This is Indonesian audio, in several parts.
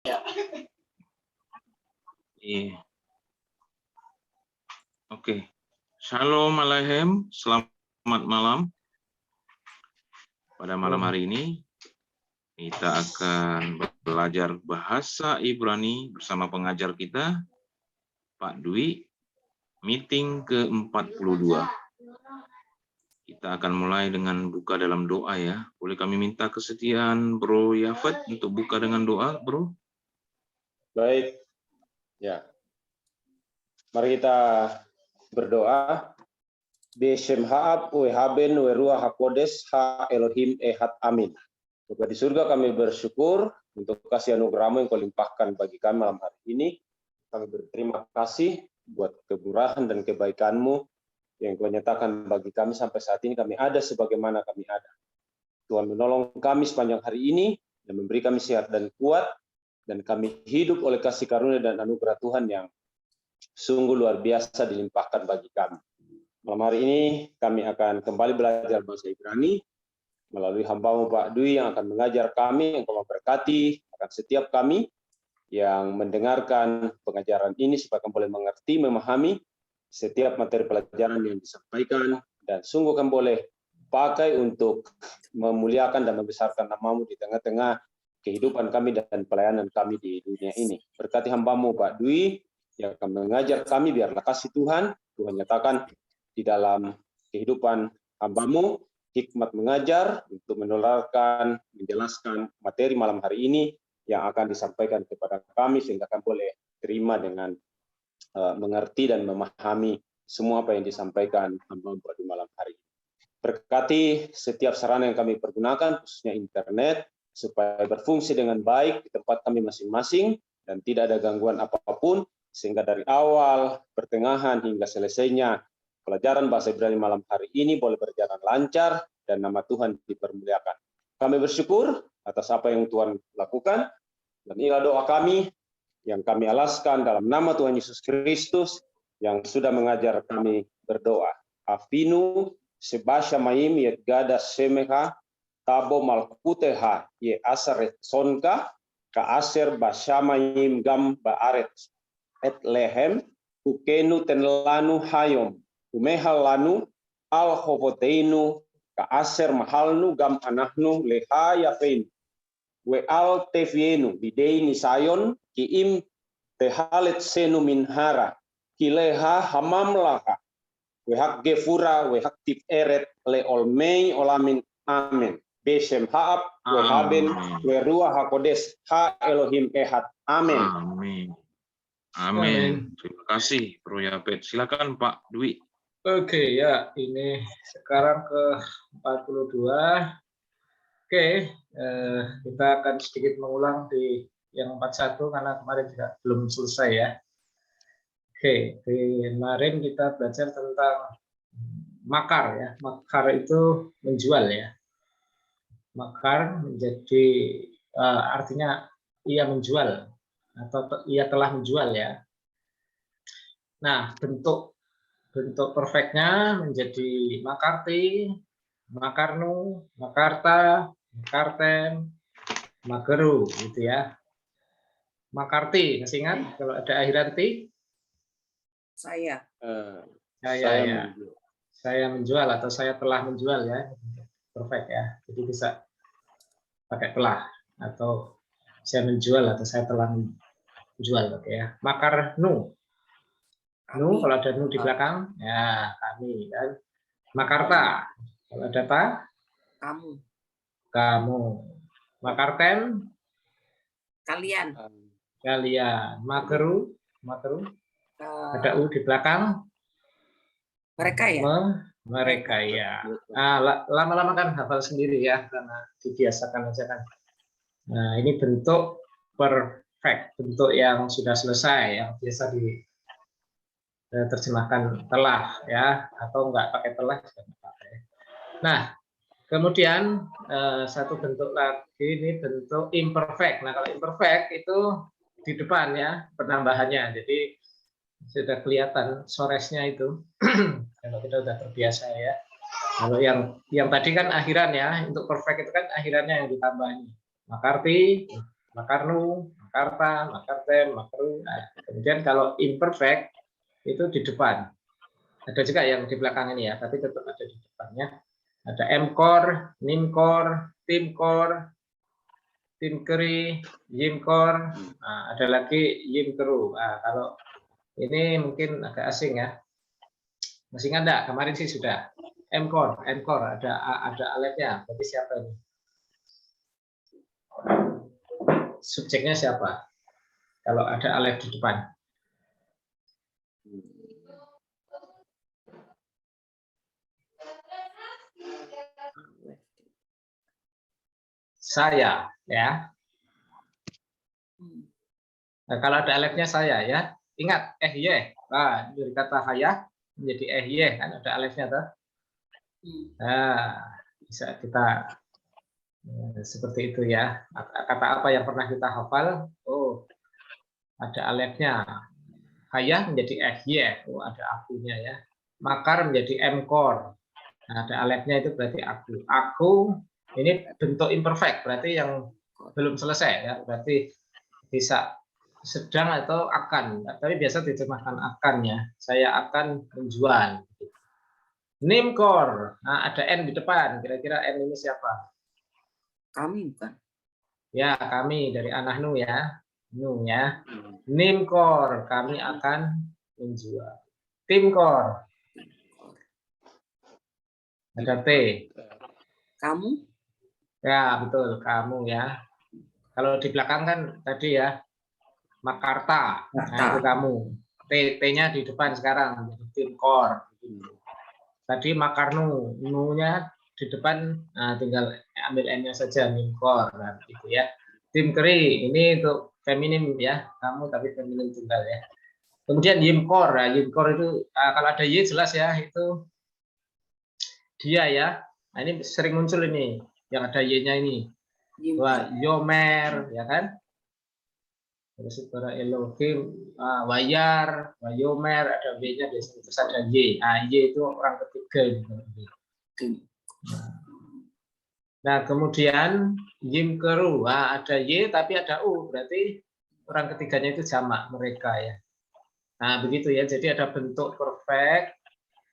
Iya. Oke. Shalom Aleichem, selamat malam. Pada malam hari ini kita akan belajar bahasa Ibrani bersama pengajar kita, Pak Dwi, meeting ke-42. Kita akan mulai dengan buka dalam doa ya. Boleh kami minta kesediaan Bro Yafet untuk buka dengan doa, Bro? Baik. Ya. Mari kita berdoa. Beshem Ha'ab, Haben, Ruach HaKodes, Ha Elohim Ehad, Amin. Bapa di surga, kami bersyukur untuk kasih anugerah-Mu yang Kau limpahkan bagi kami malam hari ini. Kami berterima kasih buat kemurahan dan kebaikan-Mu yang Kau nyatakan bagi kami sampai saat ini kami ada sebagaimana kami ada. Tuhan menolong kami sepanjang hari ini dan memberi kami sehat dan kuat, dan kami hidup oleh kasih karunia dan anugerah Tuhan yang sungguh luar biasa dilimpahkan bagi kami. Malam hari ini kami akan kembali belajar bahasa Ibrani melalui hamba-Mu Pak Dwi yang akan mengajar kami, yang Kau memberkati akan setiap kami yang mendengarkan pengajaran ini supaya kami boleh mengerti, memahami setiap materi pelajaran yang disampaikan, dan sungguh kami boleh pakai untuk memuliakan dan membesarkan nama-Mu di tengah-tengah kehidupan kami dan pelayanan kami di dunia ini. Berkati hamba-Mu Pak Dwi yang akan mengajar kami, biarlah kasih Tuhan nyatakan di dalam kehidupan hamba-Mu, hikmat mengajar untuk menularkan, menjelaskan materi malam hari ini yang akan disampaikan kepada kami, sehingga kami boleh terima dengan mengerti dan memahami semua apa yang disampaikan hamba-Mu di malam hari ini. Berkati setiap sarana yang kami pergunakan, khususnya internet, supaya berfungsi dengan baik di tempat kami masing-masing dan tidak ada gangguan apapun, sehingga dari awal, pertengahan, hingga selesainya pelajaran bahasa Ibrani malam hari ini boleh berjalan lancar dan nama Tuhan dipermuliakan. Kami bersyukur atas apa yang Tuhan lakukan, dan inilah doa kami yang kami alaskan dalam nama Tuhan Yesus Kristus yang sudah mengajar kami berdoa. Afinu sebasha maim yet gada semeha tabo malkuteha ye asaret sonka ka aser bashamayim gam baaret et lehem ukenu tenlanu hayom umehal lanu al hovoteinu ka aser mahalnu gam anahnu leha yapein we al tevienu bideini sayon kiim tehalet senu minhara kileha hamam laka we hak gefura we hak tip eret le olmei olamin amin. Beshem Ha'ab we Haben we Ruach HaKodes Ha Elohim Ehad, amin. Amin. Amin. Terima kasih Bro Yafet. Silakan Pak Dwi. Oke ya, ini sekarang ke 42. Oke, kita akan sedikit mengulang di yang 41 karena kemarin juga belum selesai ya. Oke, kemarin kita belajar tentang makar ya. Makar itu menjual ya. Makar menjadi artinya ia menjual atau ia telah menjual ya. Nah, bentuk perfectnya menjadi makarti, makarnu, makarta, makarten, mageru gitu ya. Makarti, masih ingat kalau ada akhiran ti? Saya Ya. Saya menjual atau saya telah menjual ya. Perfect ya. Jadi bisa pakai telah atau saya menjual atau saya telah menjual oke ya. Makarnu. Nu kalau ada nu di belakang ya kami kan. Makarta kalau ada ta kamu. Makarten kalian. Mageru ada u di belakang mereka ya. Mereka ya. Lama-lama kan hafal sendiri ya karena dibiasakan aja kan. Nah ini bentuk perfect, bentuk yang sudah selesai yang biasa terjemahkan telah ya atau enggak pakai telah juga enggak pakai. Nah, kemudian satu bentuk lagi ini bentuk imperfect. Nah, kalau imperfect itu di depan ya penambahannya. Jadi sudah kelihatan soresnya itu. Kalau kita sudah terbiasa ya. Kalau yang tadi kan akhiran ya, untuk perfect itu kan akhirannya yang ditambahi. Makarti, makarnu, makarta, makartem, makeru. Nah, kemudian kalau imperfect itu di depan. Ada juga yang di belakang ini ya, tapi tetap ada di depannya. Ada mkor, nimkor, timkor, timkeri, yimkor. Nah, ada lagi yimkeru. Nah, kalau ini mungkin agak asing ya. Masih ingat enggak? Kemarin sih sudah. Mkor ada aletnya. Berarti siapa ini? Subjeknya siapa? Kalau ada alet di depan. Saya, ya. Nah, kalau ada aletnya saya, ya. Ingat, ye. Nah, dari kata hayah menjadi ye, kan ada aletnya tuh. Nah, bisa kita seperti itu ya. Kata apa yang pernah kita hafal? Oh, ada aletnya. Hayah menjadi ye. Oh, ada akunya ya. Makar menjadi mkor. Nah, ada aletnya itu berarti aku. Aku ini bentuk imperfect, berarti yang belum selesai ya. Berarti bisa sedang atau akan. Tapi biasa diterjemahkan akan ya. Saya akan menjual. Nimkor. Nah, ada N di depan. Kira-kira N ini siapa? Kami bukan? Ya, kami dari Anahnu ya. Nu ya. Nimkor, kami akan menjual. Timkor. Ada T. Kamu? Ya, betul, kamu ya. Kalau di belakang kan tadi ya, Makarta. Nah, itu kamu. T-nya di depan sekarang, jadi Timkor. Tadi Makarnu, Nu-nya di depan, nah, tinggal ambil N-nya saja, Nimkor. Nah, gitu ya. Timkeri, ini untuk feminim ya, kamu tapi feminim tunggal ya. Kemudian Yimkor, nah, Yimkor itu kalau ada Y jelas ya, itu dia ya. Nah, ini sering muncul ini, yang ada Y-nya ini. Wah, Yomer, ya kan? Terus para Elohim, Wayar, Wayomer, ada W-nya di sini, terus ada Y. Nah, Y itu orang ketiga ini. Nah, kemudian Yimkeru, ada Y tapi ada U, berarti orang ketiganya itu jamak mereka ya. Nah, begitu ya. Jadi ada bentuk perfect.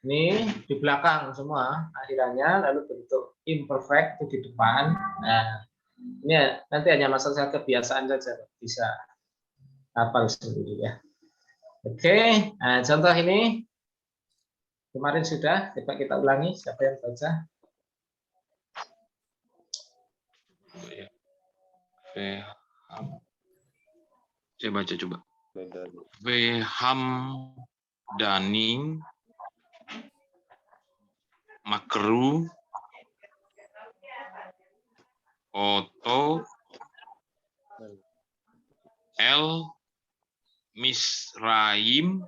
Ini di belakang semua akhirannya, lalu bentuk imperfect itu di depan. Nah, ini nanti hanya masalah kebiasaan saja, bisa hafal sendiri ya. Oke, nah, contoh ini kemarin sudah, coba kita ulangi. Siapa yang baca? Saya baca coba. Veham Daning Makru Oto El Misraim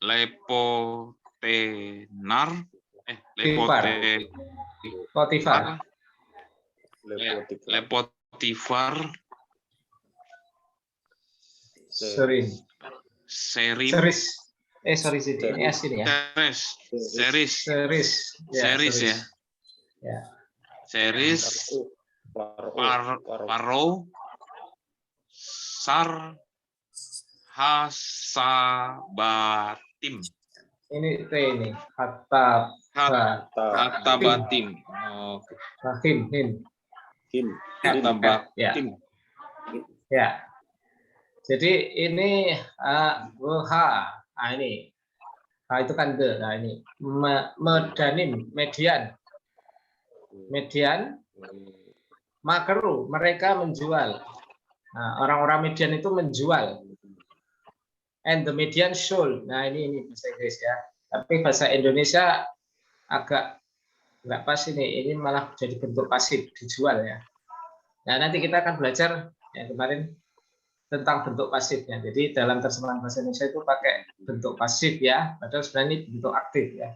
Lepotenar Potifar. Lepotifar Serin. Serim Sorry ini S ini ya. Seris ya. Ya. Seris Paro Sar Hasabatim. Ini T ini. Hatta Batim. Him. Him. Ya. Jadi ini WH. Nah, ini. Nah, itu kan the. Nah, ini medanim, median. Makeru, mereka menjual. Nah, orang-orang median itu menjual. And the median sold. Nah, ini bahasa Inggris ya. Tapi bahasa Indonesia agak nggak pas ini. Ini malah jadi bentuk pasif, dijual ya. Nah, nanti kita akan belajar yang kemarin tentang bentuk pasifnya. Jadi dalam terjemahan bahasa Indonesia itu pakai bentuk pasif ya, padahal sebenarnya ini bentuk aktif ya.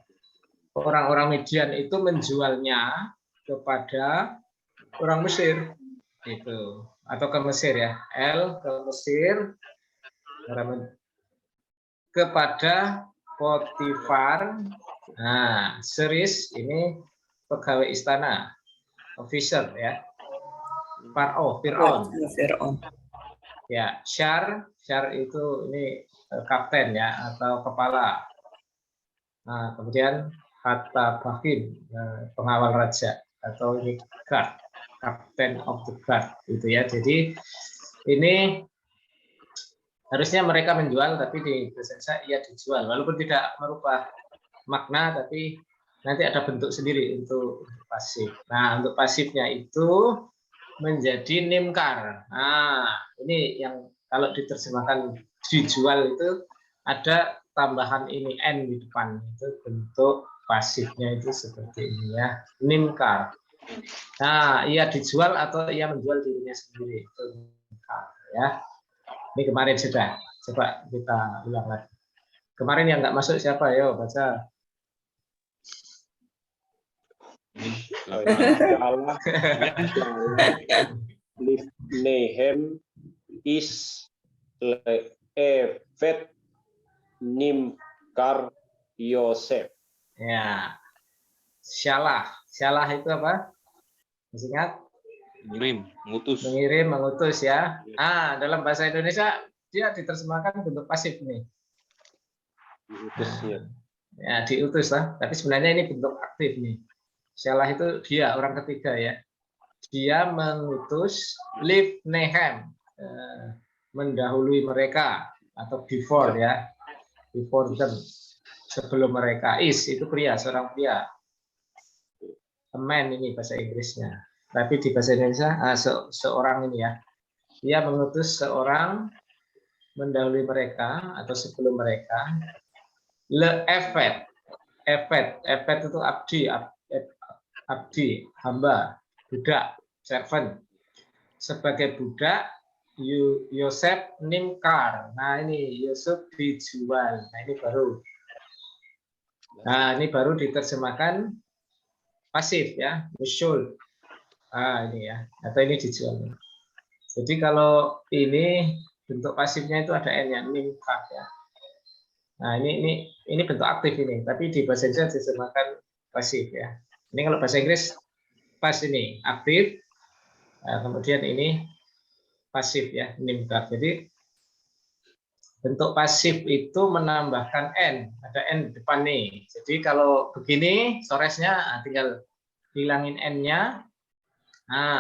Orang-orang median itu menjualnya kepada orang Mesir itu, atau ke Mesir ya. L ke Mesir kepada Potifar. Nah, Seris ini pegawai istana, officer ya. Faro, Fir'aun. Fir'aun. Ya, Syar itu ini kapten ya atau kepala. Nah, kemudian Hatta Bakin, pengawal raja atau ini guard, captain of the guard gitu ya. Jadi ini harusnya mereka menjual, tapi di bahasa Indonesia ia dijual, walaupun tidak merubah makna, tapi nanti ada bentuk sendiri untuk pasif. Nah, untuk pasifnya itu menjadi nimkar. Nah, ini yang kalau diterjemahkan dijual itu ada tambahan ini n di depan, itu bentuk pasifnya itu seperti ini ya, nimkar. Nah, ia dijual atau ia menjual dirinya sendiri, itu nimkar ya. Ini kemarin sudah, coba kita ulang lagi. Kemarin yang nggak masuk siapa? Yo baca. Allah Lifnehem is evet nimkar Yosef. Ya, syalah itu apa? Masih ingat? Mengirim, mengutus ya. Dalam bahasa Indonesia dia diterjemahkan bentuk pasif nih. Diutus ya. Ya, diutus lah. Tapi sebenarnya ini bentuk aktif nih. Syalah itu dia orang ketiga ya. Dia mengutus Lifnehem, mendahului mereka atau before ya, before them, sebelum mereka. Is itu pria, seorang pria. A man ini bahasa Inggrisnya. Tapi di bahasa Indonesia seorang ini ya. Dia mengutus seorang mendahului mereka atau sebelum mereka. Le Evet itu abdi, hamba, budak, servant. Sebagai budak, Yosef nimkar. Nah ini Yosef dijual. Nah ini baru. Nah ini baru diterjemahkan pasif ya, musyul. Ini ya, atau ini dijual. Jadi kalau ini bentuk pasifnya itu ada n-nya, nimkar ya. Nah ini bentuk aktif ini, tapi di bahasa Indonesia diterjemahkan pasif ya. Ini kalau bahasa Inggris pas ini aktif, kemudian ini pasif ya, nimkar. Jadi bentuk pasif itu menambahkan n, ada n di depan nih. Jadi kalau begini soresnya tinggal hilangin n-nya,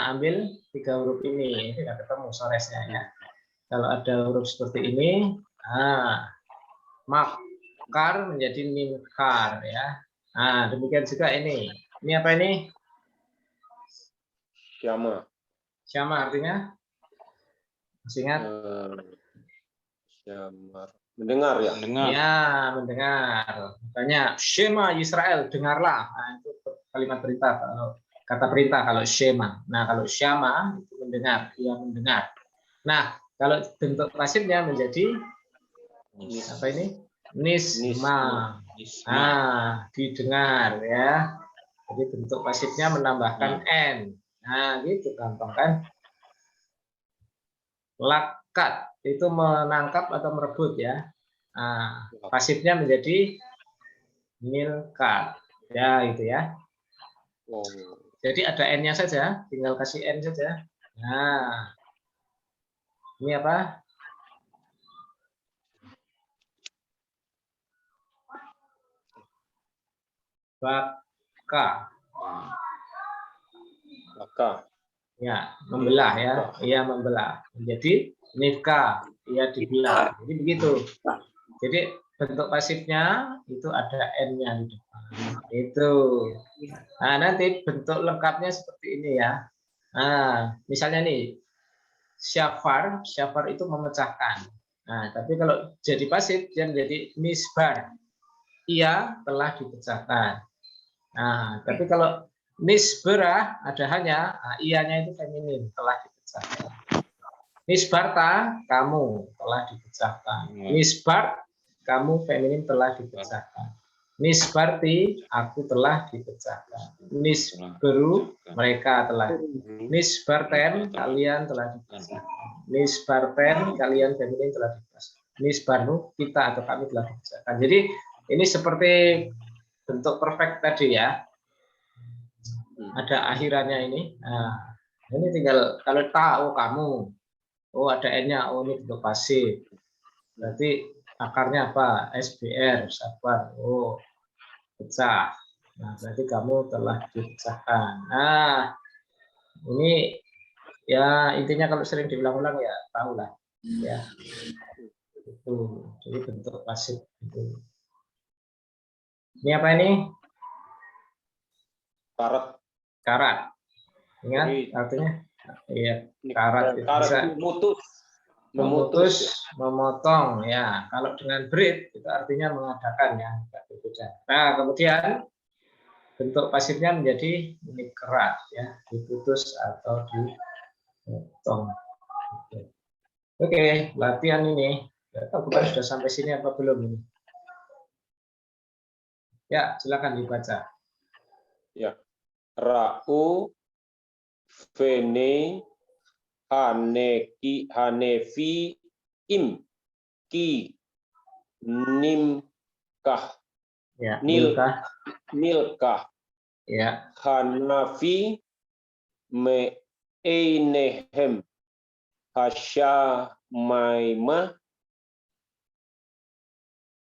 ambil 3 huruf ini tidak ketemu soresnya ya. Kalau ada huruf seperti ini, makar menjadi nimkar ya. Demikian juga ini. Ini apa ini? Syama. Syama artinya? Masih ingat? Syama. Mendengar ya? Mendengar. Ya, mendengar. Makanya Shema Israel, dengarlah. Itu kalimat perintah, kata perintah kalau Shema. Nah, kalau Syama itu mendengar, dia mendengar. Nah, kalau bentuk pasifnya menjadi apa ini? Nisma. Didengar ya. Jadi bentuk pasifnya menambahkan n. Nah, gitu gampang kan? Lakat itu menangkap atau merebut ya. Pasifnya menjadi milkat. Ya, itu ya. Jadi ada n-nya saja, tinggal kasih n saja. Nah, ini apa? Baka. Ya, membelah ya. Ia membelah. Menjadi nifka, ia dibelah. Jadi begitu. Jadi bentuk pasifnya itu ada n-nya di depan. Itu. Nah, nanti bentuk lengkapnya seperti ini ya. Misalnya nih, syafar itu memecahkan. Nah, tapi kalau jadi pasif dia menjadi nisbar. Ia telah dipecahkan. Nah, tapi kalau nisbarah ada hanya, ianya itu feminin, telah dipecahkan. Nisbarta, kamu telah dipecahkan. Nisbar, kamu feminin telah dipecahkan. Nisbarti, aku telah dipecahkan. Nisberu, mereka telah. Nisbarten, kalian telah dipecahkan. Nisbarten, kalian feminin telah dipecahkan. Nisbarnu, kita atau kami telah dipecahkan. Jadi ini seperti bentuk perfect tadi ya. Ada akhirannya ini. Ini tinggal kalau tahu kamu, oh ada n-nya, oh ini bentuk pasif. Berarti akarnya apa? SBR, sabar. Oh, pecah. Nah, berarti kamu telah dipecahkan. Nah, ini ya intinya kalau sering diulang-ulang ya tahulah. Ya, itu. Jadi bentuk pasif itu. Ini apa ini? Karat. Karat. Ingat Jadi, artinya? Iya, karat itu karat bisa memutus. memutus, memotong. Ya, kalau dengan breed itu artinya mengadakan ya, berbeda. Nah, kemudian bentuk pasifnya menjadi ini kerat ya, diputus atau dipotong. Oke, latihan ini. Nggak tahu kita sudah sampai sini apa belum ini? Ya, silakan dibaca. Ya. Ra'u, Vene, Haneki, Hanefi, Im, Ki, Nimkah, Ya, Nilkah, Nilkah, ya, Hanafi, Me'einehem, Hasyamayma,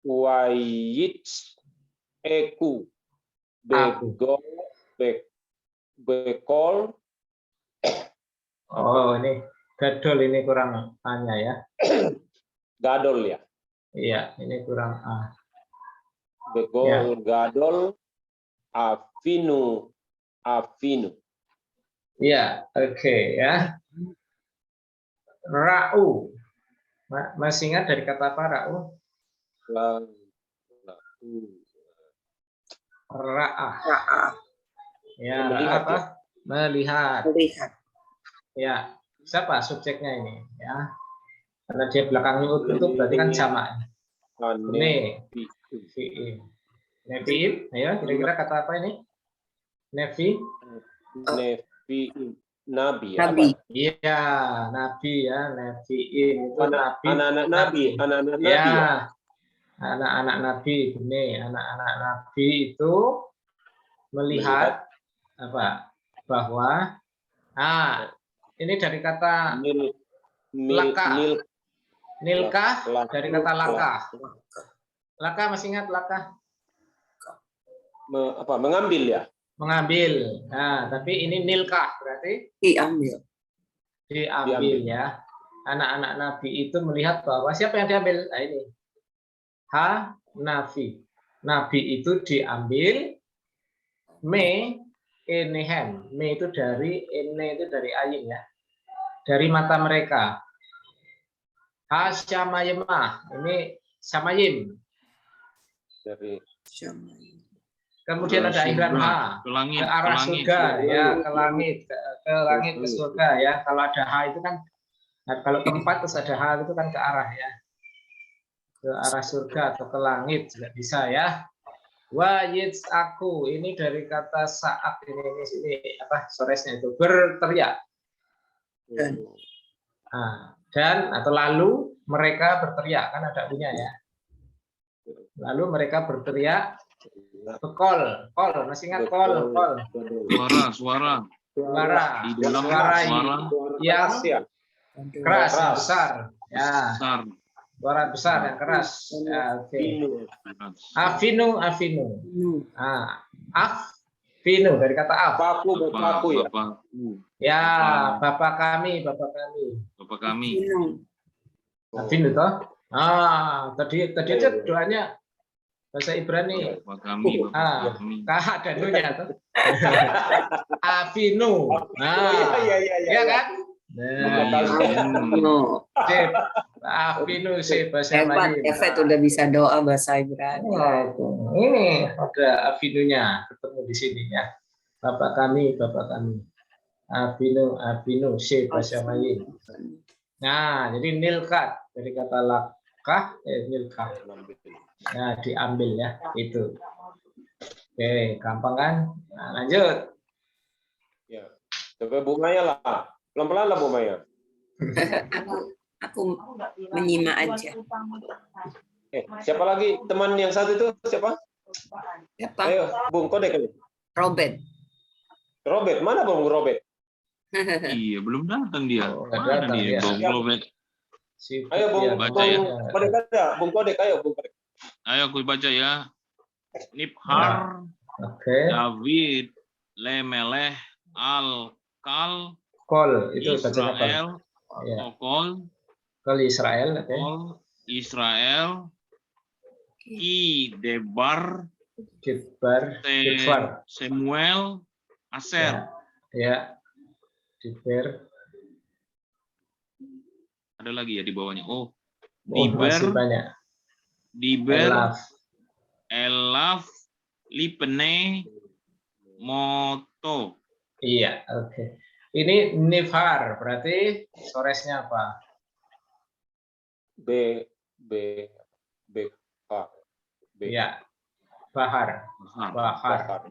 Wayits, Eku, Begol, Bekol, oh ini gadol ini kurang A-nya ya. Gadol ya. Iya, ini kurang A. Begol, Ya. Gadol, Afinu, Afinu. Iya, oke ya. Ra'u. Masih ingat dari kata apa ra'u? Ra'ah. Ra'ah. Ya, Melihat, apa? Melihat. Melihat. Ya, siapa subjeknya ini? Ya, karena dia belakangnya tutup berarti kan jamak. Ini, fi'il. Nefi'il, ya, kira-kira kata apa ini? Nefi? Nefi, Nabi. Nabi. Iya, nabi ya, nefi'il itu nabi. Anak-anak Nabi. Anak-anak Nabi ya. Ya, anak-anak nabi, ini anak-anak nabi itu melihat apa? Bahwa ini dari kata laka. Nilkah dari kata laka. Laka masih ingat laka? Mengambil ya? Mengambil. Nah, tapi ini nilkah berarti Diambil. diambil ya. Anak-anak nabi itu melihat bahwa siapa yang diambil? Nah, ini. Nabi. Nabi itu diambil. Me enehem. Me itu dari ene itu dari ayin ya. Dari mata mereka. Hasyamayimah. Ini samayim. Dari Kemudian ada iklan H. Ke arah surga ya, ke langit, ke surga ya. Kalau ada H itu kan, kalau tempat terus ada H itu kan ke arah ya, ke arah surga atau ke langit juga bisa ya. Wajits aku ini dari kata saat ini apa soresnya itu berteriak. Dan atau lalu mereka berteriak kan ada punya ya. Lalu mereka berteriak. Kol, masih ingat kol. Suara. Di dalam suara yang keras, yang besar. Ya. Besar. Suara besar yang keras. Ya, oke. Afinu. Afinu dari kata af. Bapakku ya. Ya, bapak kami. Afinu toh. Tadi aja doanya bahasa Ibrani. Bapak kami. Kah dan nunya tuh. Afinu. Iya kan? Afinu sih bahasa Hebat, Efet udah bisa doa bahasa Ibrani. Ini ada afinunya ketemu di sini ya. Bapak kami. Afinu sih bahasa Melayu. Nah, jadi nilkat dari kata lakah, nilkah. Nah, diambil ya, itu. Oke, gampang kan? Nah, lanjut. Ya. Coba Bu Maya lah. Pelan-pelan lah Bu Maya. Aku menyimak aja. Siapa lagi teman yang satu itu siapa? Siapa? Ayo, Bung Kodek. Robert. Robert, mana Bung Robert? Iya, belum datang dia. Oh, nggak Mana datang dia? dia. Goblok. Ayo Bung, Baca ya. Kodek ada, Bung Kodek, ayo Bung Kodek. Ayo aku baca ya. Nibhar, Oke. David, Lemeleh, Al-Kal, Kol itu bacanya kol. Israel, Ya. Okol, Kol Israel. Oke. Kol, Israel, Ki, Debar, Kidbar. Kidbar. Samuel, Aser. Ya. Diber. Ada lagi ya di bawahnya. Oh, Masih Diber, banyak. Diber, Elaf, Lipene, Moto. Iya, oke. Ini Nifar, berarti soresnya apa? B, A, B. Iya, Bahar. Bahar.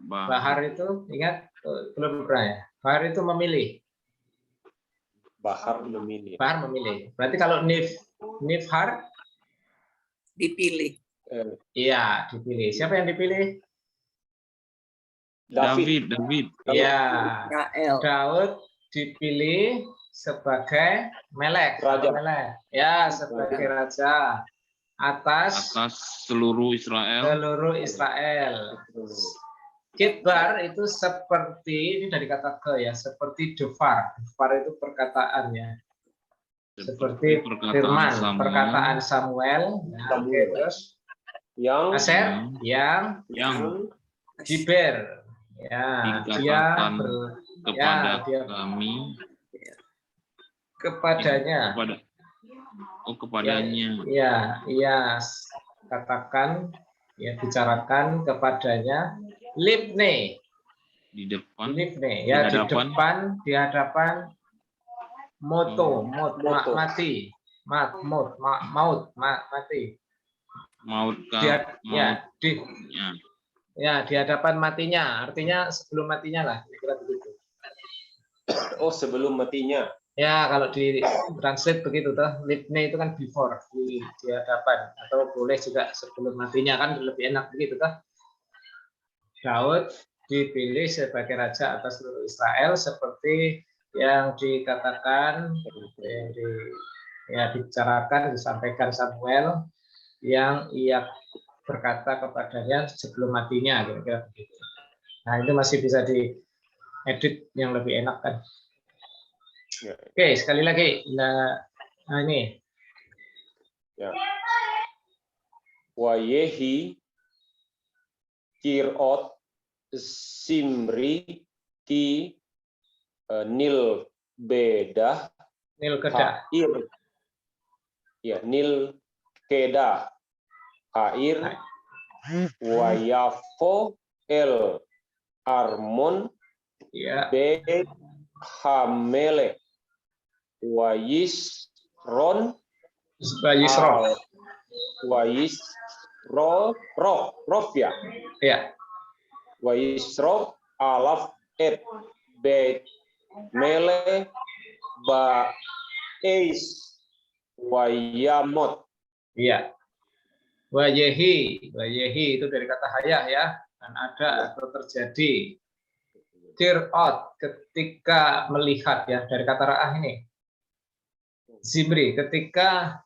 Bahar itu, ingat, belum pernah ya? Bahar itu memilih. Bahar memilih. Bahar memilih. Berarti kalau Nifar, Dipilih. iya, dipilih. Siapa yang dipilih? David. Iya. Israel. Daud dipilih sebagai melek. Raja. Melek. Ya, sebagai raja atas seluruh Israel. Kidbar itu seperti, ini dari kata ke ya, seperti Devar. Devar itu perkataan ya. Seperti firman, perkataan Samuel. Nah, oke, terus Yang Aser, yang Diber. Ya, dia kepada kami, kepadanya. Kepadanya. Ya, ia katakan, ya bicarakan kepadanya. Libne. Di depan. Libne. Ya, di hadapan. Moto, mati. Maut, mati. Ya, di hadapan matinya, artinya sebelum matinya lah, kira-kira begitu. Oh, sebelum matinya. Ya, kalau di translate begitu toh, libne itu kan before, di hadapan, atau boleh juga sebelum matinya, kan lebih enak begitu toh. Daud dipilih sebagai raja atas seluruh Israel seperti yang dikatakan, yang dibicarakan, disampaikan Samuel, yang ia berkata kepadanya sebelum matinya, kira-kira begitu. Nah, itu masih bisa diedit yang lebih enak kan. Oke, sekali lagi. Nah ini. Ya. Wayehi Kirot Simri Ki Nil Bedah Hair. Ya, Nil Kedah Hair Wayafo El Armon Ya. Be Hamele Wayisron Rofya. Ya. Wayisro Alaf Et Bet Mele Ba Eis Wayamot. Iya. Wayehi itu dari kata hayah ya, dan ada atau terjadi. Kirot ketika melihat ya, dari kata ra'ah ini. Zimri ketika,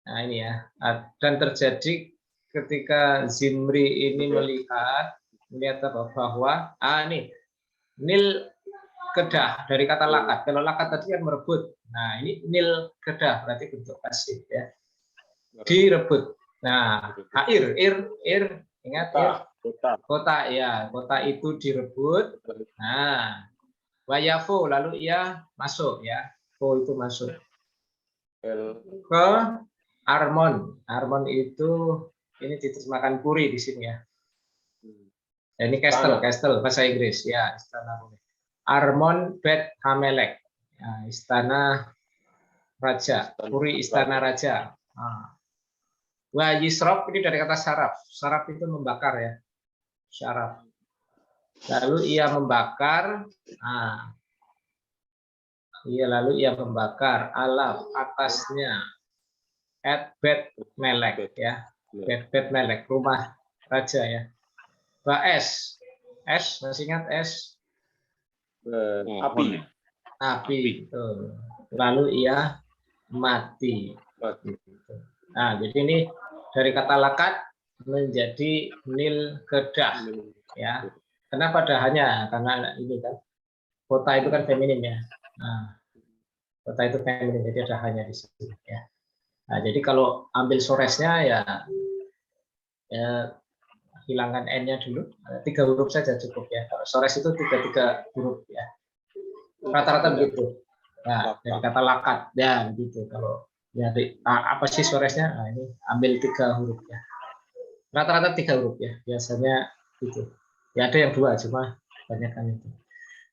nah ini ya, dan terjadi ketika Zimri ini melihat apa, bahwa ini Nil Kedah dari kata lakat. Kalau lakat tadi kan merebut. Nah, ini Nil Kedah berarti bentuk pasif ya. Direbut. Nah, ingat ya. Kota ya, kota itu direbut. Nah, Wayafo lalu ia masuk ya. Fo itu masuk ke Armon. Armon itu ini diterjemahkan puri di sini ya. Ini castle bahasa Inggris ya, istana. Armon Bet Hamelek, ya, istana raja, puri istana raja. Wah, Yisrop ini dari kata saraf. Saraf itu membakar ya. Syaraf. Lalu ia membakar. Lalu ia membakar alaf atasnya. Bet Melek ya. Bet Melek, rumah raja ya. Es masih ingat es? Api. Api. Betul. Lalu ia mati. Nah, jadi ini dari kata lakat menjadi nil kedah, ya. Kenapa dahanya? Karena ini kan kota itu kan feminim ya. Nah, kota itu feminim, jadi ada hanya di situ ya. Nah, jadi kalau ambil soresnya ya hilangkan n-nya dulu, 3 huruf saja cukup ya. Kalau sores itu 3 huruf ya. Rata-rata begitu. Nah, dari kata lakat ya begitu. Kalau ya apa sih soresnya? Nah, ini ambil 3 huruf ya. Rata-rata 3 huruf ya. Biasanya itu. Ya ada yang 2 cuma banyak kan itu.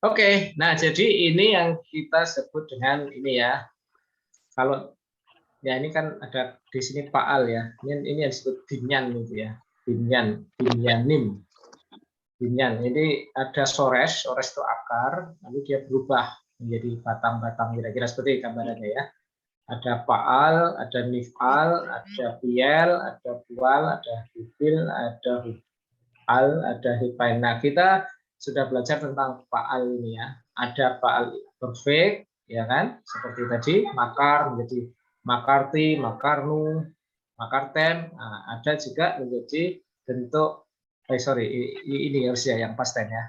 Oke, nah jadi ini yang kita sebut dengan ini ya. Kalau ya ini kan ada di sini paal ya. Ini yang disebut binyan gitu ya. Binyanim. Binyan. Ini ada sores itu akar, lalu dia berubah menjadi batang-batang kira-kira seperti gambarannya ya. Ada paal, ada nifal, ada piel, ada bual, ada hifil, ada hupal, ada hipain. Nah, kita sudah belajar tentang paal ini ya. Ada paal perfect, ya kan? Seperti tadi, makar menjadi makarti, makarnu, makarten. Nah, ada juga menjadi bentuk, ini harusnya yang past tense ya.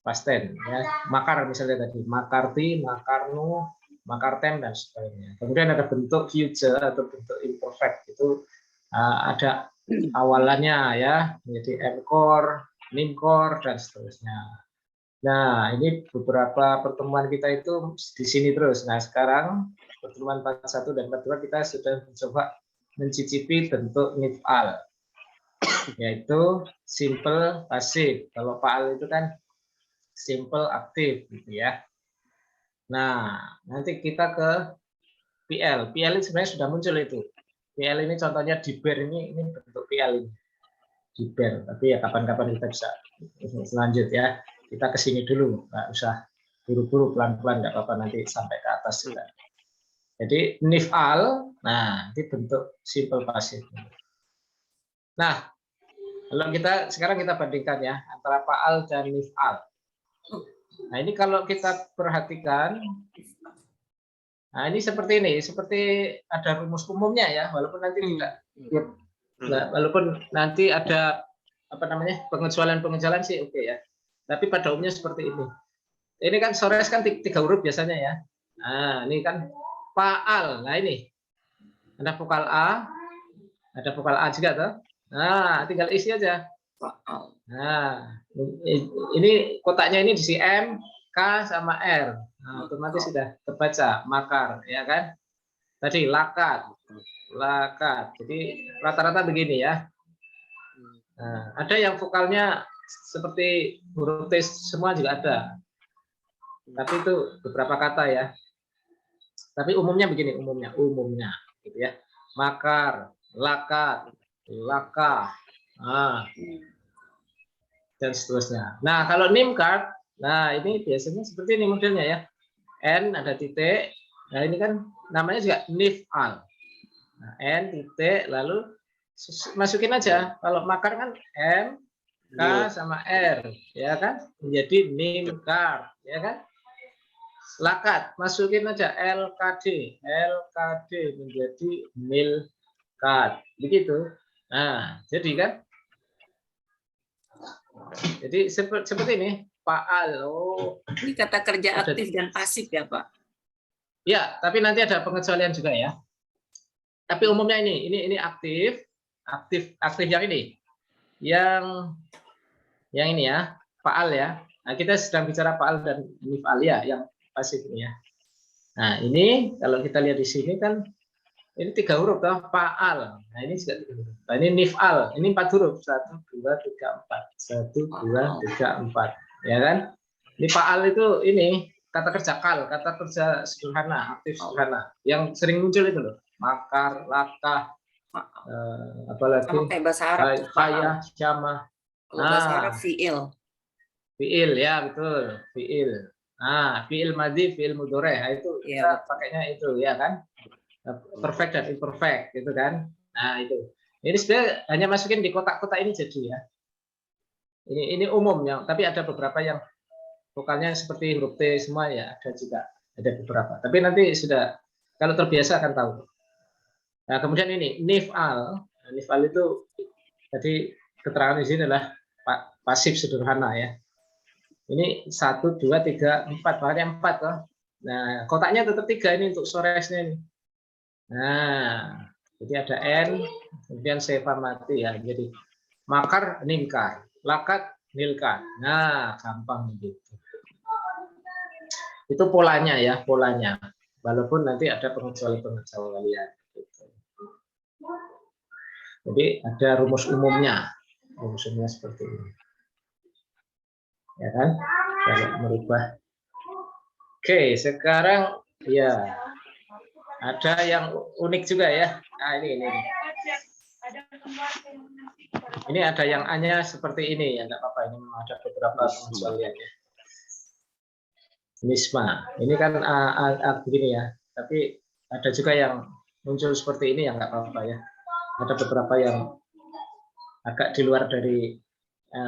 Past tense ya. Makar misalnya tadi, makarti, makarnu, makarten dan sebagainya. Kemudian ada bentuk future atau bentuk imperfect itu ada awalannya ya, menjadi encore, nimcore dan seterusnya. Nah, ini beberapa pertemuan kita itu di sini terus. Nah, sekarang pertemuan 41 dan 42 kita sudah mencoba mencicipi bentuk nifal, yaitu simple pasif. Kalau faal itu kan simple aktif gitu ya. Nah, nanti kita ke PL. PL ini sebenarnya sudah muncul itu. PL ini contohnya diber ini bentuk PL ini. Diber, tapi ya kapan-kapan kita bisa lanjut ya. Kita ke sini dulu, nggak usah buru-buru, pelan-pelan, nggak apa-apa, nanti sampai ke atas juga. Jadi nifal, nah ini bentuk simple pasif. Nah, kalau sekarang kita bandingkan ya antara faal dan nifal. Nah, ini kalau kita perhatikan, nah ini seperti ada rumus umumnya ya, walaupun nanti ada apa namanya pengecualian sih oke ya. Tapi pada umumnya seperti ini. Ini kan sores kan 3 huruf biasanya ya. Nah, ini kan faal. Nah, ini ada vokal A, ada vokal A juga tuh. Nah, tinggal isi aja. Nah, ini kotaknya ini diisi M, K sama R. Nah, otomatis sudah terbaca makar, ya kan? Tadi lakat. Jadi rata-rata begini ya. Nah, ada yang vokalnya seperti huruf T semua juga ada. Tapi itu beberapa kata ya. Tapi umumnya begini, umumnya gitu ya. Makar, lakat, lakah. Nah, dan seterusnya. Nah, kalau name card, nah ini biasanya seperti ini modelnya ya. N ada titik. Nah, ini kan namanya juga nifal. Nah, N titik lalu masukin aja. Kalau makar kan M, K sama R, ya kan? Menjadi name card, ya kan? Lakat, masukin aja LKD menjadi nil card. Begitu. Nah, jadi kan? Jadi seperti ini, faal. Oh, ini kata kerja aktif dan pasif ya, Pak? Ya, tapi nanti ada pengecualian juga ya. Tapi umumnya ini aktif yang ini. Yang ini ya, faal ya. Nah, kita sedang bicara faal dan nifal ya, yang pasif ini ya. Nah, ini kalau kita lihat di sini kan ini 3 huruf toh, faal. Nah, ini juga 3 huruf. Nah, ini nifal, ini 4 huruf. 1 2 3 4. 1 2 3 4. Ya kan? Ini faal itu ini kata kerja kata kerja sederhana, aktif sederhana. Yang sering muncul itu loh. Makar, lakah, apalagi sama kayak bahasa Arab kaya, syama. Kalau bahasa Arab fiil. Fiil ya, betul. Fiil. Nah, fiil madhi, fiil mudhari. Nah, itu kita pakainya itu ya kan. Perfect dan imperfect gitu kan. Nah, itu. Ini sebenarnya hanya masukin di kotak-kotak ini jadi ya. Ini umum yang, tapi ada beberapa yang vokalnya seperti huruf T semua ya, ada juga, ada beberapa. Tapi nanti sudah, kalau terbiasa akan tahu. Nah, kemudian ini nifal. Nah, nifal itu tadi keterangan di sini adalah pasif sederhana ya. Ini 1, 2, 3, 4, makanya 4 loh. Nah, kotaknya tetap 3 ini untuk soresnya ini. Nah, jadi ada N, kemudian sefa mati ya. Jadi makar nimkar, lakat nilkar. Nah, gampang gitu. Itu polanya ya, polanya. Walaupun nanti ada pengecualian. Jadi ada rumus umumnya. Rumus umumnya seperti ini. Ya kan? Kalau merubah. Oke, sekarang ya ada yang unik juga ya. Nah, ini. Ini ada yang A-nya seperti ini ya, enggak apa-apa, ini ada beberapa pengecualian ya. Nisma. Ini kan begini ya, tapi ada juga yang muncul seperti ini ya, enggak apa-apa ya. Ada beberapa yang agak di luar dari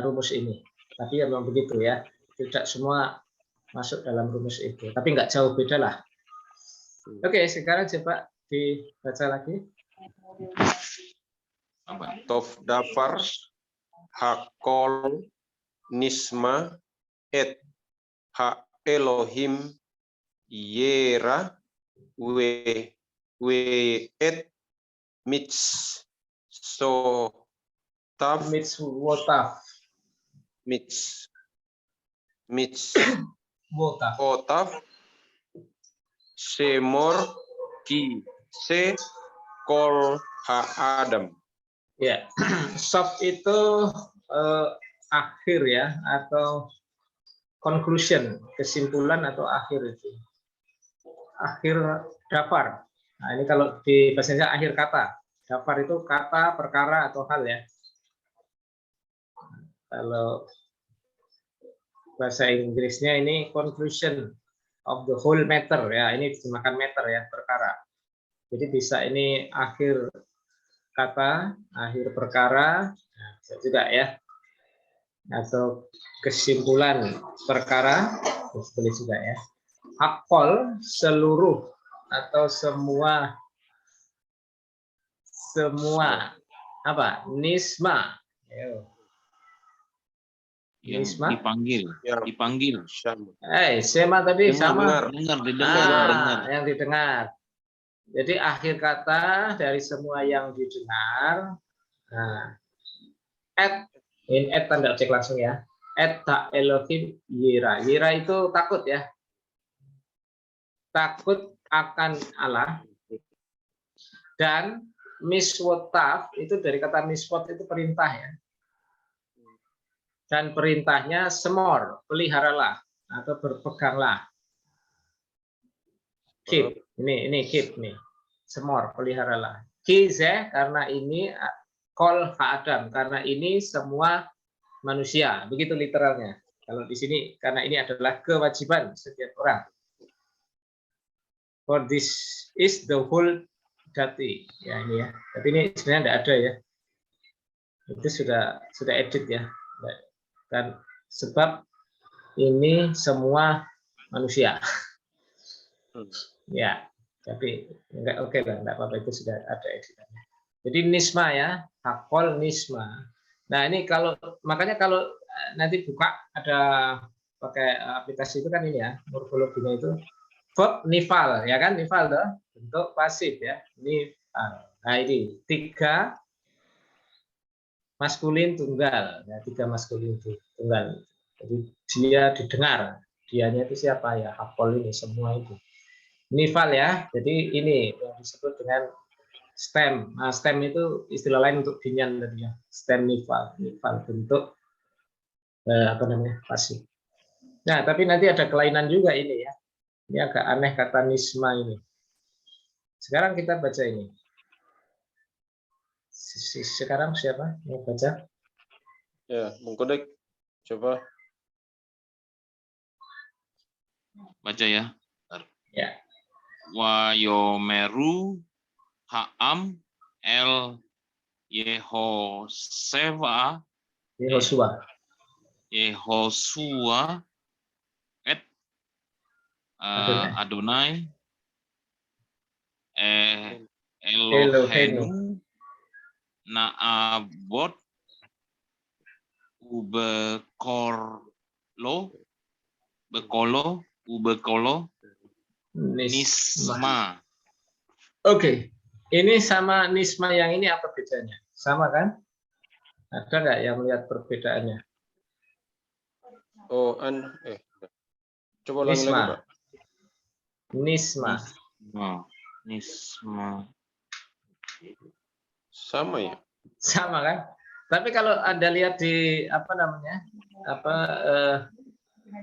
rumus ini. Tapi ya memang begitu ya. Tidak semua masuk dalam rumus itu. Tapi nggak jauh beda lah. Oke, sekarang coba dibaca lagi. Tof dafar hakol nisma et ha Elohim yera we et mitz so taf Mitzvotaf. mitz Wotaf. otaf semor ki se kol ha Adam. Ya, soft itu akhir ya, atau conclusion, kesimpulan atau akhir itu. Akhir dafar. Nah, ini kalau di bahasa Indonesia akhir kata. Dafar itu kata, perkara atau hal ya. Kalau bahasa Inggrisnya ini conclusion of the whole matter ya. Ini digunakan matter ya, perkara. Jadi bisa ini akhir kata, akhir perkara, nah, bisa juga ya. Atau kesimpulan perkara, boleh juga ya. Akol seluruh atau semua apa? Nisma. Nisma dipanggil. Sema tadi sama. Didengar. Yang didengar. Jadi akhir kata dari semua yang didengar. Nah, in tanda cek langsung ya. Ta Elohim yira. Yira itu takut ya. Takut akan Allah. Dan miswotaf itu dari kata miswot itu perintah ya. Dan perintahnya semor, peliharalah atau berpeganglah. Keep, ini keep nih. Semor, peliharalah. Kize karena ini kol Adam, karena ini semua manusia. Begitu literalnya. Kalau di sini karena ini adalah kewajiban setiap orang. For this is the whole dati. Ya ini ya. Tapi ini sebenarnya tidak ada ya. Itu sudah edit ya. Dan sebab ini semua manusia. Ya, tapi enggak oke lah, enggak apa-apa, itu sudah ada editannya. Jadi nisma ya, hakol nisma. Nah ini makanya kalau nanti buka ada pakai aplikasi itu kan ini ya, morfologinya itu verb nifal ya kan, nifal tuh bentuk pasif ya, nifal. Nah ini 3 maskulin tunggal, ya 3 maskulin tunggal. Jadi dia didengar, dianya itu siapa ya, hakol ini semua itu. Nifal ya, jadi ini yang disebut dengan stem. Nah, stem itu istilah lain untuk binyan tadi ya. Stem nifal bentuk pasif. Nah, tapi nanti ada kelainan juga ini ya. Ini agak aneh kata nisma ini. Sekarang kita baca ini. Sekarang siapa mau baca? Ya, Bung Kodek, coba. Baca ya. Ya. Wayomeru Ha'am El Yehosua Adonai, Elohenu. Elohenu, Naabot, Ubekolo, Nisma. Oke, ini sama Nisma yang ini apa bedanya? Sama kan? Ada nggak yang melihat perbedaannya? Oh, coba ulangi lagi, Pak. Nisma. Nisma. Sama ya? Sama kan? Tapi kalau Anda lihat di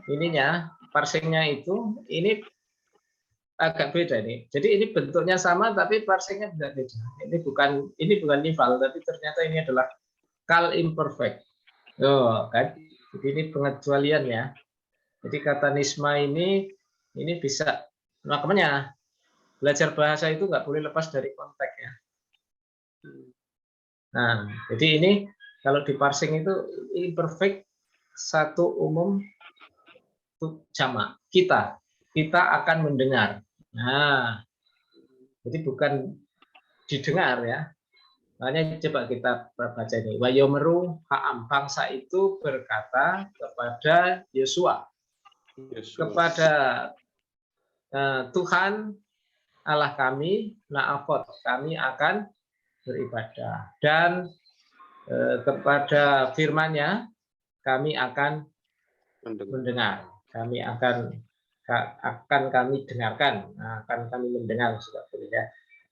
ininya, parsingnya itu, ini agak beda nih. Jadi ini bentuknya sama tapi parsingnya beda. Ini bukan nifal, tapi ternyata ini adalah kal imperfect. Oh, kan? Jadi ini pengecualian ya. Jadi kata nisma ini bisa, makanya belajar bahasa itu nggak boleh lepas dari konteks ya. Nah, jadi ini kalau di parsing itu imperfect satu umum jamak. Kita akan mendengar. Nah, jadi bukan didengar ya. Makanya coba kita baca ini. Wayomeru ha'am, bangsa itu berkata kepada Yosua, kepada Tuhan Allah kami, na'afot, kami akan beribadah, dan kepada firman-Nya kami akan mendengar, kami akan kami dengarkan, akan kami mendengar, ya.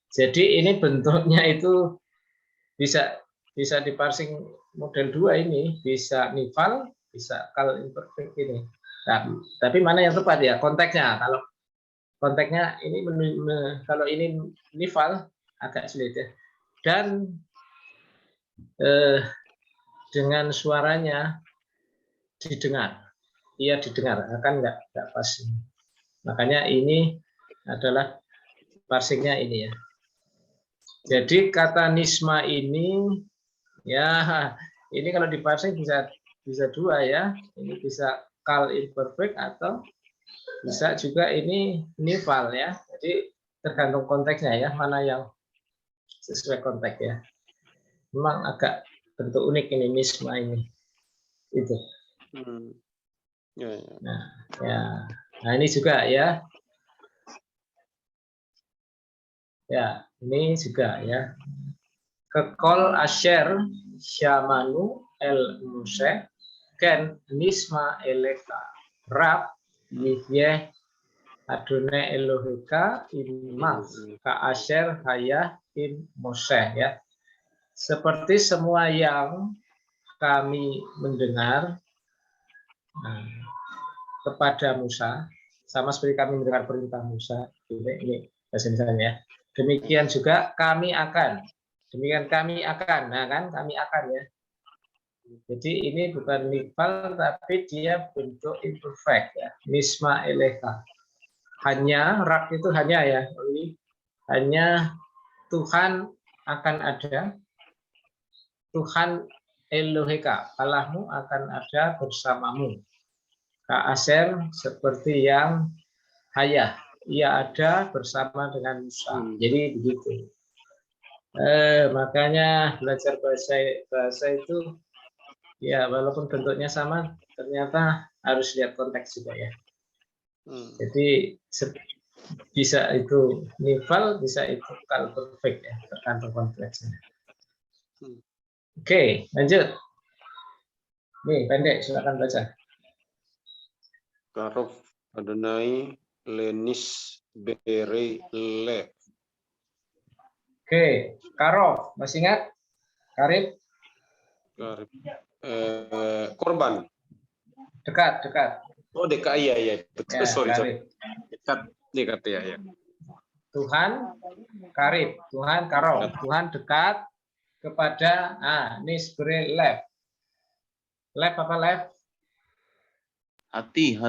Jadi ini bentuknya itu bisa diparsing model 2 ini, bisa nifal, bisa kal imperfect ini. Nah, tapi mana yang tepat ya konteksnya? Kalau konteksnya ini kalau ini nifal agak sulit ya. Dan dengan suaranya didengar, ia didengar, akan nggak pas. Makanya ini adalah parsingnya ini ya. Jadi kata nisma ini ya, ini kalau diparsing bisa 2 ya. Ini bisa kal imperfect atau bisa juga ini nifal ya. Jadi tergantung konteksnya ya, mana yang sesuai konteks ya. Memang agak bentuk unik ini nisma ini. Itu. Nah, ini juga ya. Ya, ini juga ya. Kekol asher syamanu el museh ken nisma eleka rab yihye adone eloheka imaf ka asher hayah in museh ya. Seperti semua yang kami mendengar kepada Musa, sama seperti kami mendengar perintah Musa, ini bahasa Indonesia ya. Demikian juga kami akan. Demikian kami akan. Nah kan kami akan ya. Jadi ini bukan nifal tapi dia bentuk imperfect ya. Nisma eleha. Hanya rak itu hanya ya. Hanya Tuhan akan ada. Tuhan Eloheka, Allahmu akan ada bersamamu. Ka'aser seperti yang hayah, ia ada bersama dengan Musa. Jadi begitu. Makanya belajar bahasa itu ya walaupun bentuknya sama, ternyata harus lihat konteks juga ya. Jadi bisa itu nifal, bisa itu kal perfect ya, tergantung konteksnya. Oke, lanjut. Nih pendek, silakan baca. Karof Adonai lenis bere le. Oke, karof, masih ingat? Karib? Korban. Dekat. Oh, dekat, iya. Betul, Ya, sorry. Dekat ya. Tuhan karib, Tuhan karof, Tuhan dekat kepada nisbre lev. Lev apa lev? Hati.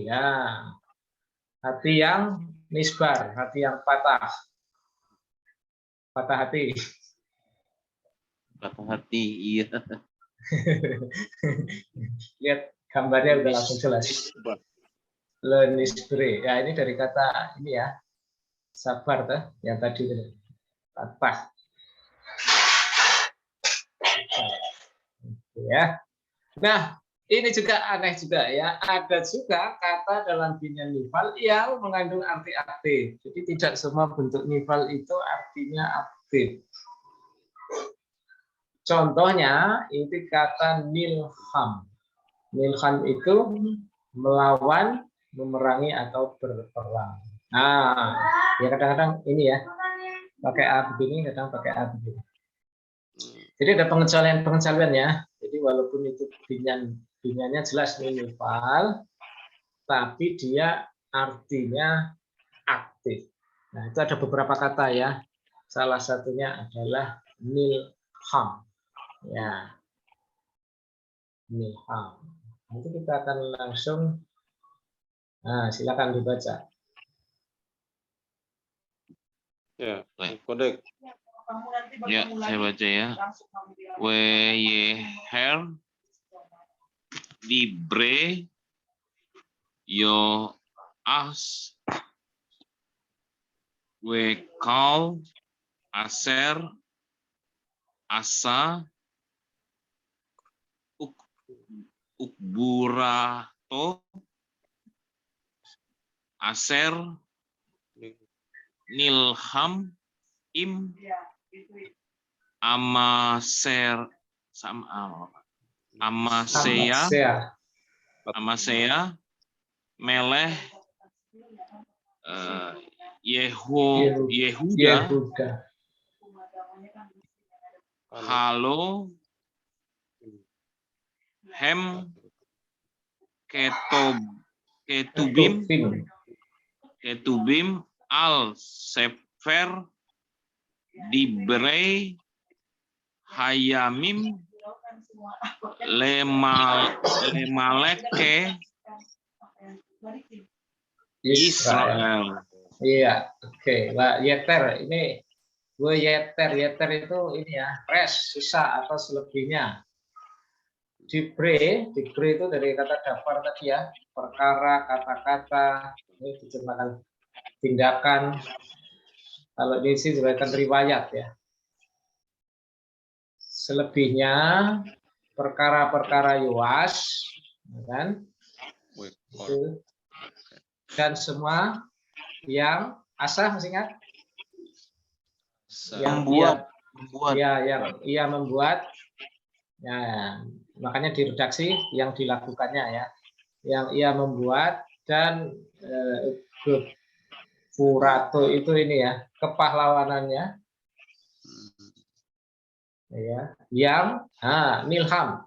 Ya. Hati yang nisbar, hati yang patah. Patah hati. Patah hati, iya. Lihat gambarnya udah langsung jelas. Lenisbre. Ya, ini dari kata ini ya. Sabar tuh, yang tadi patah. Ya. Nah, ini juga aneh juga ya. Ada juga kata dalam binyan nifal yang mengandung arti aktif. Jadi tidak semua bentuk nifal itu artinya aktif. Contohnya itu kata nilham. Nilham itu melawan, memerangi atau berperang. Nah, ya kadang-kadang ini ya pakai a begini, kadang pakai a begini. Jadi ada pengecualian ya. Jadi walaupun itu binyannya jelas nifal, tapi dia artinya aktif. Nah, itu ada beberapa kata ya. Salah satunya adalah nilham. Ya, nilham. Nanti kita akan langsung, nah silakan dibaca. Ya, kodek. Ya, saya baca ya. Weyeher libre yo as we call aser asa ukburato aser nilham im amaser amasea meleh Yehuda halo hem ketubim al sefer dibrei hayamim lemaleke Israel. Iya, oke. Lah yeter ini gue yeter itu ini ya, res, sisa atau selebihnya. Dibre itu dari kata dafar tadi ya, perkara, kata-kata, ini diterjemahkan tindakan. Kalau di sini diberikan riwayat ya. Selebihnya perkara-perkara yuas, kan? Itu. Dan semua yang asa masih ingat? Yang membuat. Yang ia membuat. Ya, makanya diredaksi yang dilakukannya ya. Yang ia membuat dan furato itu ini ya, kepahlawanannya. Ya, yang nilham.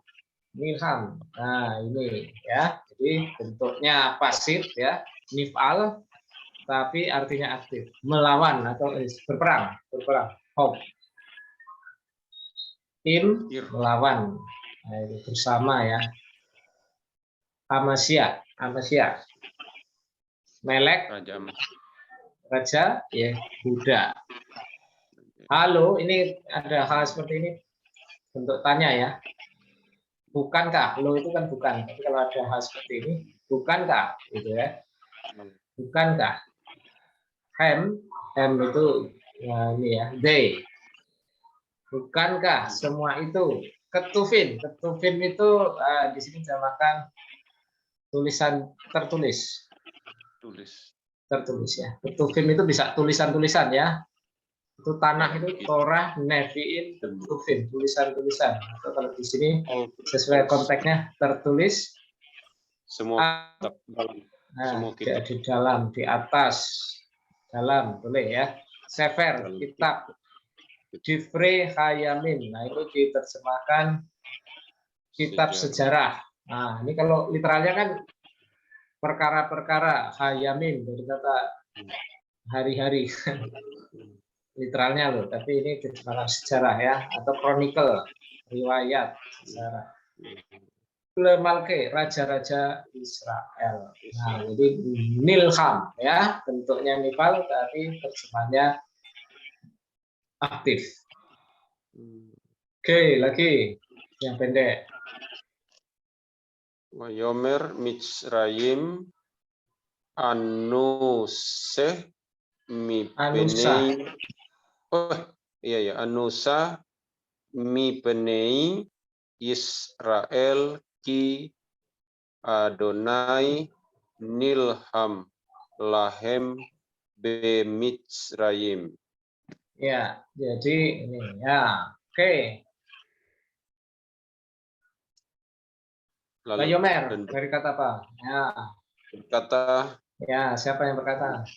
Nah, ini ya. Jadi bentuknya pasif ya, nifal tapi artinya aktif, melawan atau berperang. Hope. Tim melawan, nah, ini bersama ya. Amasya, Melek, Raja Yehuda. Halo, ini ada hal seperti ini, bentuk tanya ya. Bukankah? Lo itu kan bukan. Tapi kalau ada hal seperti ini, bukankah? Gitu ya. Bukankah? Hem itu ya, ini ya. They. Bukankah semua itu? Ketufin itu di sini dinamakan tulisan tertulis. Tertulis ya. Ketufin itu bisa tulisan-tulisan ya. Itu tanah itu Torah, Nevi'in, Ketufin, tulisan-tulisan. Atau kalau di sini sesuai konteksnya tertulis semua di dalam, di atas, dalam, boleh ya. Sefer, kitab, Difre Hayamin. Nah, itu diterjemahkan kitab sejarah. Nah, ini kalau literalnya kan perkara-perkara, Hayamin dari kata hari-hari. Literalnya loh, tapi ini diterjemahkan sejarah ya, atau chronicle, riwayat sejarah. Lemalke, raja-raja Israel. Nah, jadi nilham ya, bentuknya nifal, tapi terjemahnya aktif. Oke, lagi yang pendek. Wayomer Mitzrayim Anuse mi Anusa. penei. Oh iya ya, Anusa mi penei Israel ki Adonai nilham lahem be Mitzrayim. Ya, jadi ini ya. Oke. Lalu Bayomer dari kata apa? Ya. berkata Ya, siapa yang berkata?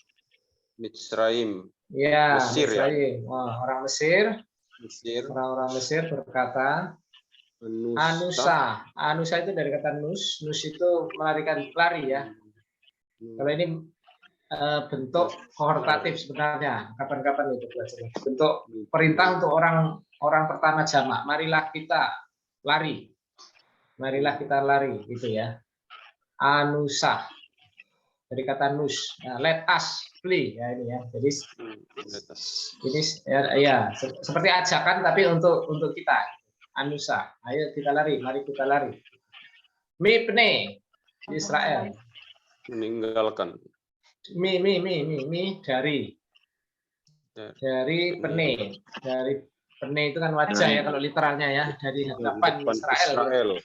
Mitzrayim, Ya, Mesir ya. Misraim. Wah, orang Mesir, Mesir, orang-orang Mesir berkata Anusa. Anusa. Anusa itu dari kata nus. Nus itu melarikan lari ya. Kalau ini bentuk kohortatif sebenarnya. Kapan-kapan itu belajar. Bentuk perintah untuk orang pertama jamak. Marilah kita lari. Marilah kita lari, gitu ya. Anusa dari kata nus. Nah, let us flee ya ini ya. Jadi ini ya seperti ajakan tapi untuk kita. Anusa, ayo kita lari, mari kita lari. Mipne Israel. Meninggalkan. Mi dari pene. Dari pene itu kan wajah ya kalau literalnya ya, dari hadapan Israel.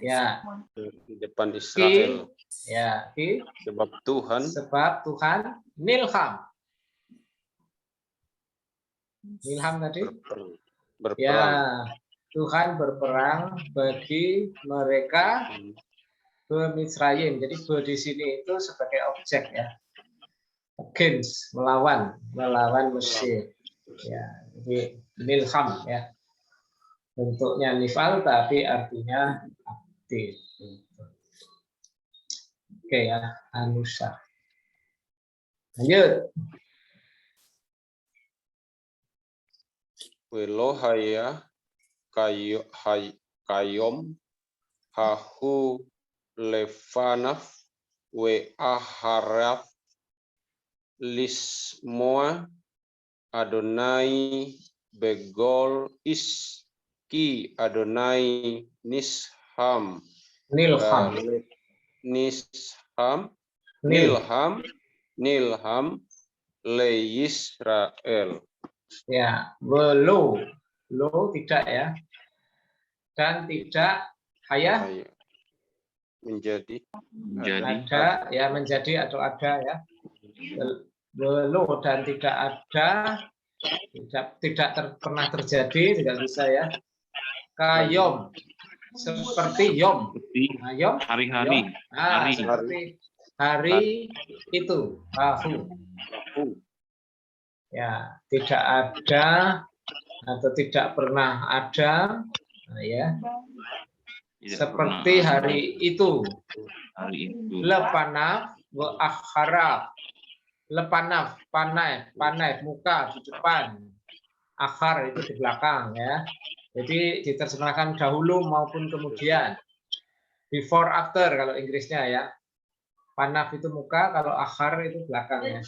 Ya. Di depan Israel. Ya, Sebab Tuhan nilham. Nilham tadi? Berperang. Ya, Tuhan berperang bagi mereka be Mitzrayim. Jadi be di sini itu sebagai objek ya. Against, melawan Mesir. Ya, jadi nilham ya. Bentuknya nifal tapi artinya aktif. Oke ya, Anusa. Lanjut. Welohaya kayom hahu lefanaf we aharaf lismoa Adonai begol is ki Adonai nilham le Israel. Ya, lo tidak ya, dan tidak hayah menjadi ada ya, menjadi atau ada ya, lo dan tidak ada, tidak pernah terjadi, tidak bisa ya. Kayom seperti yom, yom hari-hari, seperti hari itu, bahu. Ya, tidak ada atau tidak pernah ada, ya. Seperti hari itu. Lepanaf wa akharaf. Lepanaf, panai, muka di depan. Akhar itu di belakang ya. Jadi diterjemahkan dahulu maupun kemudian. Before after kalau Inggrisnya ya. Panaf itu muka, kalau akhar itu belakangnya.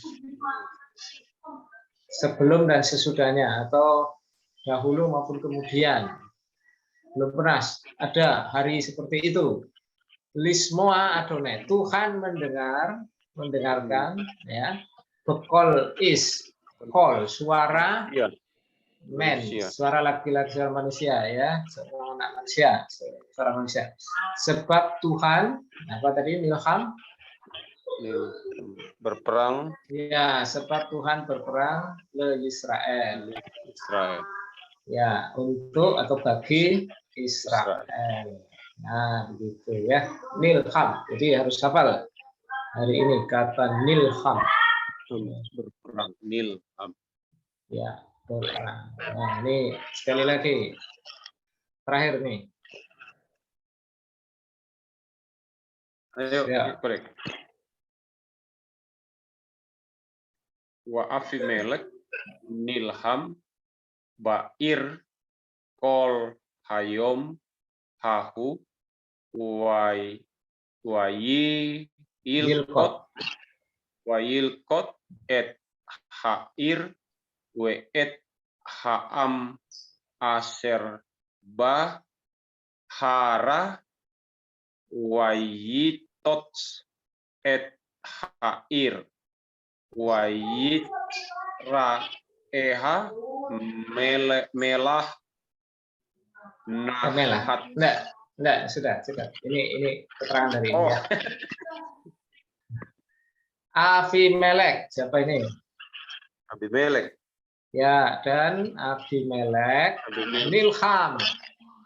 Sebelum dan sesudahnya atau dahulu maupun kemudian. Belum pernah ada hari seperti itu. Lismoa Adonai, Tuhan mendengarkan ya. Bekol is call, suara men, suara laki-laki, suara manusia ya, suara anak manusia, suara manusia. Sebab Tuhan apa tadi nilham? Berperang. Ya, sebab Tuhan berperang le Israel. Ya, untuk atau bagi Israel. Nah, begitu ya. Nilham. Jadi harus hafal hari ini kata nilham. Berperang. Nilham. Ya, berperang. Nah, ini sekali lagi. Terakhir nih. Ayo, ya. Korek. Wa afimelek nilham ba'ir kol hayom hahu wayilkot et ha'ir we et ha'am aser ba hara wayitots et Hair Wayitra Eha Melah Melah. Nahat. Enggak, sudah. Ini keterangan dari ini ya. Abimelek, siapa ini? Abimelek Ya, dan Abimelek Nilham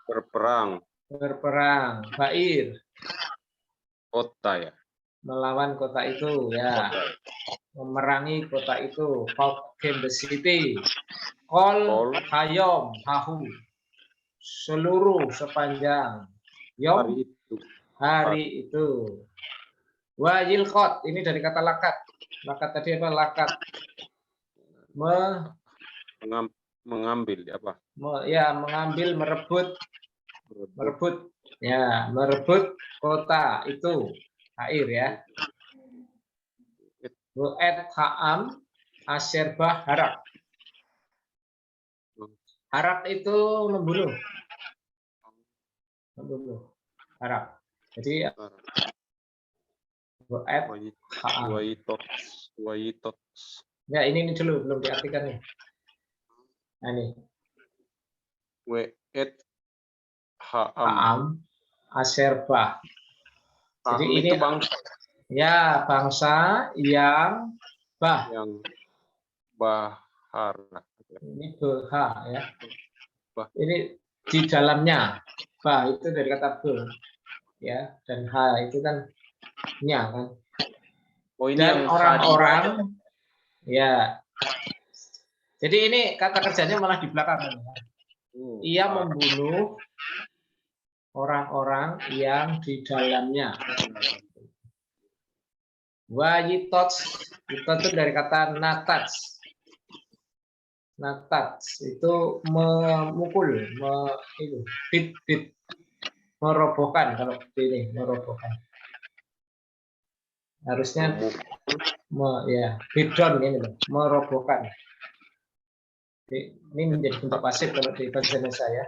berperang Bair kota ya. melawan kota itu ya, memerangi kota itu, fought against the city. Kol hayom hahu, seluruh sepanjang yom hari itu. Wajilkot, ini dari kata lakat. Lakat tadi apa? Lakat mengambil apa? Ya, mengambil, merebut ya, merebut kota itu. Air ya. Bu'et ha'am asyarbah harak. Harak itu membunuh. Harak. Jadi bu'et ha'am. Wayitot. Ya, ini dulu belum diartikan nih. Nah, ini. We'et ha'am. Ha'am asyarbah. Jadi ini itu bangsa. Ya, bangsa yang bahar. Ini BH ya. Ini di dalamnya. Bah itu dari kata be. Ya, dan H itu kan nya kan. Oh, ini dan yang orang-orang ya. Jadi ini kata kerjanya malah di belakang. Ia membunuh orang-orang yang di dalamnya. Wajitots itu dari kata natats. Natats itu memukul, bit, merobohkan. Kalau ini merobohkan, harusnya ya bidon ini loh, merobohkan. Ini menjadi bentuk pasif kalau di bahasa Indonesia ya,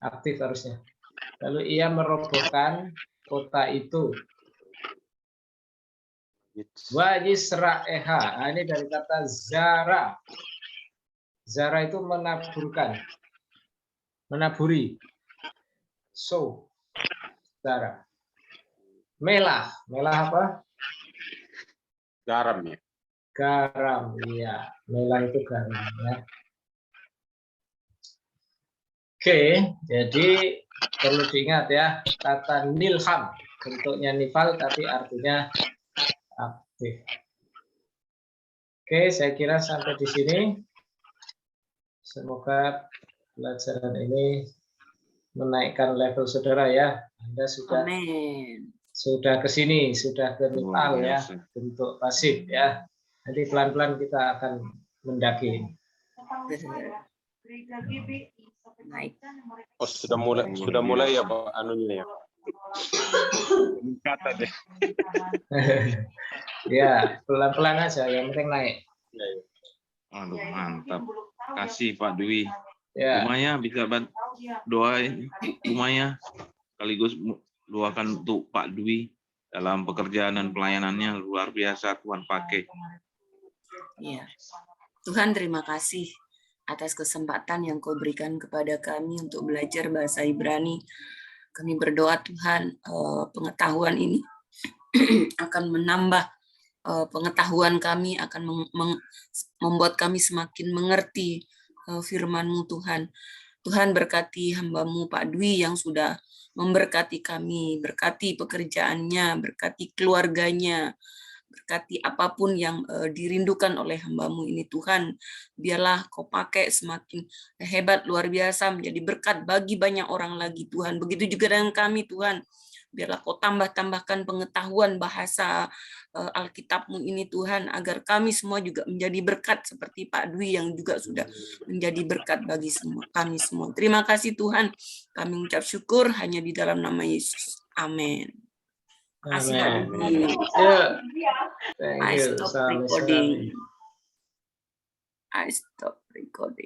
aktif harusnya. Lalu ia merobohkan kota itu. Wajisra'eha, ini dari kata zara. Zara itu menaburkan, menaburi. So, zara. Melah apa? Garam ya. Garam, ya. Melah itu garam ya. Oke, jadi perlu diingat ya, kata nilham bentuknya nifal tapi artinya aktif. Oke, saya kira sampai di sini. Semoga pelajaran ini menaikkan level saudara ya. Anda sudah ke sini, sudah ke nifal ya, bentuk pasif ya. Nanti pelan-pelan kita akan mendaki. Naik. Oh, sudah mulai ya Pak anunya ya. Kata deh. Ya, pelan-pelan aja, yang penting naik. Aduh, mantap. Kasih Pak Dwi. Ya. Lumayan bisa doain lumayan. Sekaligus doakan untuk Pak Dwi dalam pekerjaan dan pelayanannya luar biasa Tuhan pakai. Iya. Tuhan terima kasih atas kesempatan yang Kau berikan kepada kami untuk belajar bahasa Ibrani. Kami berdoa Tuhan pengetahuan ini akan menambah pengetahuan kami, akan membuat kami semakin mengerti firman-Mu Tuhan. Tuhan berkati hamba-Mu Pak Dwi yang sudah memberkati kami, berkati pekerjaannya, berkati keluarganya, berkati apapun yang dirindukan oleh hamba-Mu ini Tuhan. Biarlah Kau pakai semakin hebat, luar biasa, menjadi berkat bagi banyak orang lagi Tuhan. Begitu juga dengan kami Tuhan. Biarlah Kau tambahkan pengetahuan bahasa Alkitab-Mu ini Tuhan, agar kami semua juga menjadi berkat seperti Pak Dwi yang juga sudah menjadi berkat bagi kami semua. Terima kasih Tuhan. Kami mengucap syukur hanya di dalam nama Yesus. Amin. Kasih I stop recording.